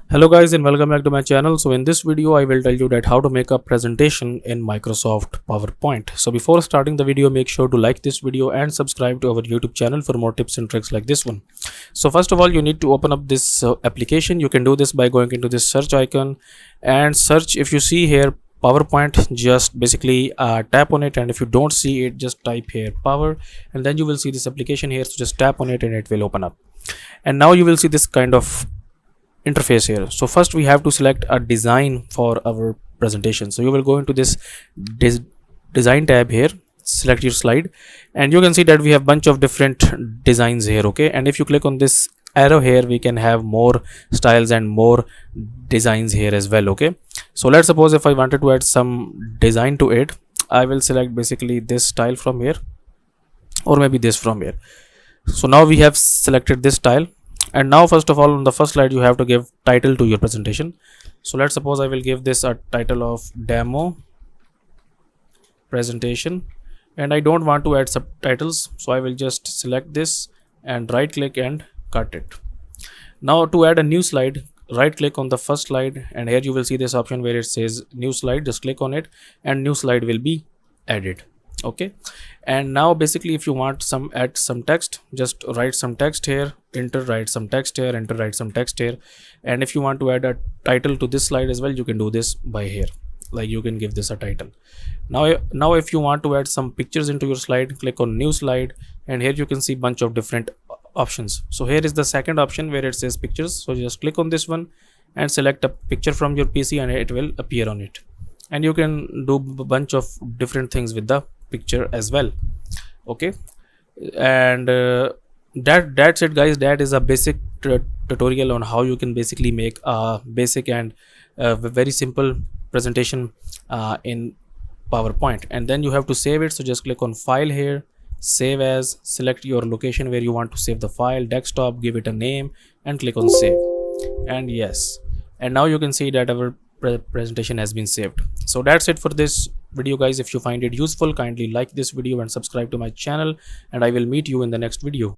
Hello guys and welcome back to my channel. So in this video I will tell you that how to make a presentation in Microsoft PowerPoint. So before starting the video, make sure to like this video and subscribe to our YouTube channel for more tips and tricks like this one. So first of all, you need to open up this application. You can do this by going into this search icon and search. If you see here PowerPoint, just basically tap on it, and if you don't see it, just type here power, and then you will see this application here. So just tap on it and it will open up, and now you will see this kind of interface here. So first we have to select a design for our presentation. So you will go into this design tab here, select your slide, and you can see that we have bunch of different designs here. Okay, and if you click on this arrow here, we can have more styles and more designs here as well. Okay, so let's suppose if I wanted to add some design to it, I will select basically this style from here, or maybe this from here. So now we have selected this style, and now first of all, on the first slide you have to give title to your presentation. So let's suppose I will give this a title of demo presentation, and I don't want to add subtitles, so I will just select this and right click and cut it. Now to add a new slide, right click on the first slide, and here you will see this option where it says new slide. Just click on it and new slide will be added. Okay, and now basically if you want add some text, just write some text here, enter, write some text here, enter, write some text here. And if you want to add a title to this slide as well, you can do this by here, like you can give this a title. Now if you want to add some pictures into your slide, click on new slide, and here you can see bunch of different options. So here is the second option where it says pictures. So just click on this one and select a picture from your PC, and it will appear on it, and you can do a bunch of different things with the picture as well. Okay, and that's it guys. That is a basic tutorial on how you can basically make a basic and very simple presentation in PowerPoint, and then you have to save it. So just click on file here, save as, select your location where you want to save the file, desktop, give it a name, and click on save. And yes, and now you can see that our presentation has been saved. So that's it for this video guys. If you find it useful, kindly like this video and subscribe to my channel, and I will meet you in the next video.